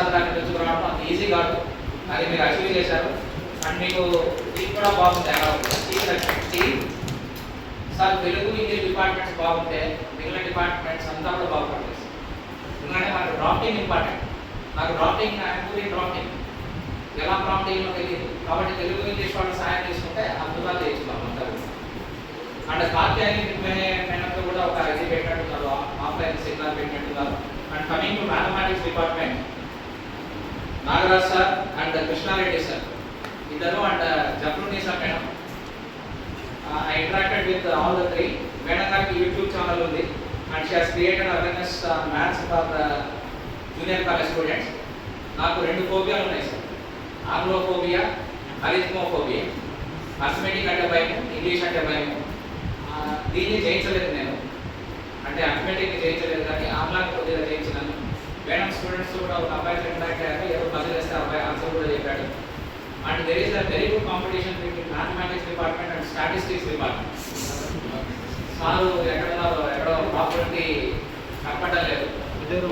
Sir దాన్ని తెచ్చుకురావడం అంత easy కాదు, అది మీరు అచీవ్ చేశారు. అండ్ మీకు ఇది కూడా బాగుంది ఎలా ఉంటుంది సార్. తెలుగు ఇంగ్లీష్ డిపార్ట్మెంట్స్ బాగుంటే మిగిలిన డిపార్ట్మెంట్స్ అంతా కూడా బాగుపడతాయి. ఎందుకంటే మనకు డ్రాఫ్టింగ్ ఇంపార్టెంట్. నాకు డ్రాఫ్టింగ్ డ్రాఫ్టింగ్ ఎలా ప్రాంప్టింగ్లో తెలియదు, కాబట్టి తెలుగు ఇంగ్లీష్ వాళ్ళు సాయం తీసుకుంటే అద్భుతంగా చేయించున్నాం అంతా. అండ్ కాత్యాయని మేడంతో కూడా ఒక ఇది పెట్టినట్టున్నారు, ఆఫ్లైన్ సెమినార్ పెట్టినట్టున్నారు. And coming to mathematics department, Nagaraj sir and Krishnareddy sir ఇద్దరు అండ్ జఫ్రుని sir madam. I interacted with all the three. Madam గారికి యూట్యూబ్ ఛానల్ ఉంది and she has created awareness maths for the junior college students. నాకు రెండు ఫోబియాలు ఉన్నాయి sir, ఆంగ్లోఫోబియా, అరిథ్మోఫోబియా. Arithmetic అంటే భయం, English అంటే భయం. దీన్ని జయించలేదు నేను, అంటే అర్థమెటిక్ జయించలేదు కానీ ఆంగ్లాన్ని కొద్దిగా జయించినాను. మేడం స్టూడెంట్స్ కూడా ఒక అబ్బాయి ఇంటరాక్ట్ అయ్యాక ఏదో పజిల్ వేస్తే అబ్బాయి ఆన్సర్ కూడా చెప్పాడు. And there is a very good competition between mathematics department and statistics department. Sir ఎక్కడో ప్రాపర్టీ కనపడలేదు.